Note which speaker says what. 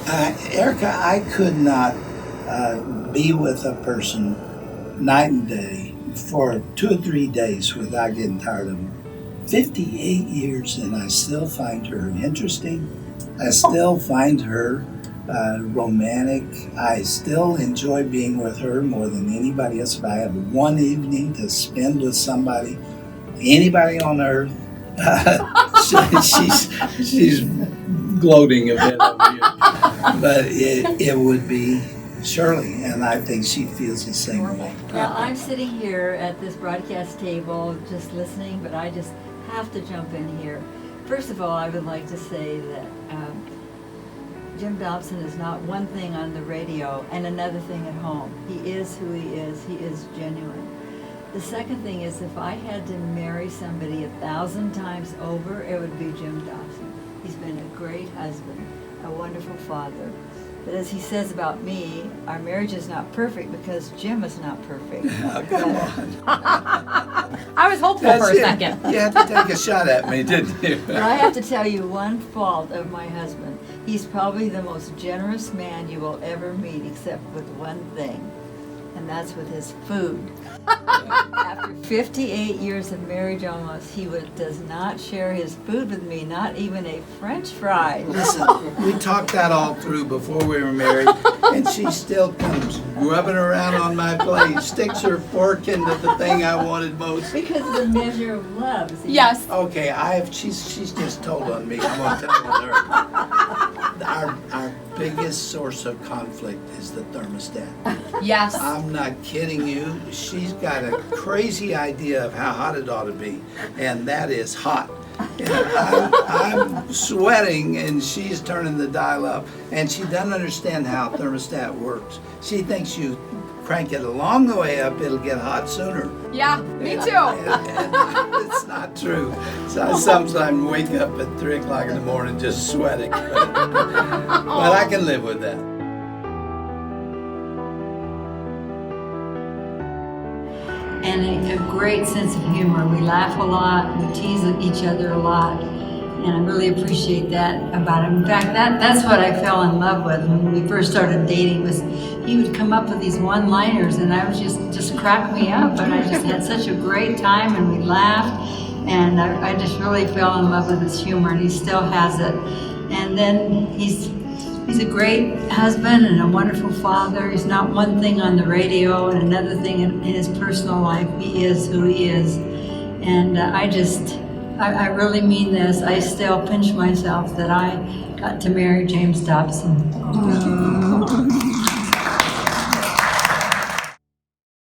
Speaker 1: Erica, I could not be with a person night and day for 2 or 3 days without getting tired of them. 58 years, and I still find her interesting. I still find her romantic. I still enjoy being with her more than anybody else. If I have one evening to spend with somebody, anybody on earth, she's gloating a bit over you. But it would be Shirley, and I think she feels the same way.
Speaker 2: Now, I'm sitting here at this broadcast table just listening, but I just have to jump in here. First of all, I would like to say that Jim Dobson is not one thing on the radio and another thing at home. He is who he is. He is genuine. The second thing is, if I had to marry somebody 1,000 times over, it would be Jim Dobson. He's been a great husband, a wonderful father. But as he says about me, our marriage is not perfect because Jim is not perfect.
Speaker 1: Oh, come on.
Speaker 3: I was hopeful for a second.
Speaker 1: You had to take a shot at me, didn't you?
Speaker 2: But I have to tell you one fault of my husband. He's probably the most generous man you will ever meet, except with one thing, and that's with his food. After 58 years of marriage almost, he does not share his food with me, not even a French fry.
Speaker 1: Listen, we talked that all through before we were married, and she still comes grubbing around on my plate, sticks her fork into the thing I wanted most.
Speaker 2: Because it's a measure of love. See?
Speaker 3: Yes.
Speaker 1: Okay, she's just told on me. I'm gonna tell her. Our biggest source of conflict is the thermostat.
Speaker 3: Yes.
Speaker 1: I'm not kidding you. She's got a crazy idea of how hot it ought to be, and that is hot. And I'm sweating, and she's turning the dial up, and she doesn't understand how a thermostat works. She thinks you crank it a long way up, it'll get hot sooner.
Speaker 3: Yeah, me too.
Speaker 1: And it's not true. So I sometimes wake up at 3 o'clock in the morning just sweating. But I can live with that.
Speaker 2: And a great sense of humor. We laugh a lot, we tease each other a lot, and I really appreciate that about him. In fact, that's what I fell in love with when we first started dating. Was he would come up with these one-liners, and I was just cracked me up, and I just had such a great time, and we laughed, and I just really fell in love with his humor, and he still has it. And then he's a great husband and a wonderful father. He's not one thing on the radio and another thing in his personal life. He is who he is. And I really mean this. I still pinch myself that I got to marry James Dobson.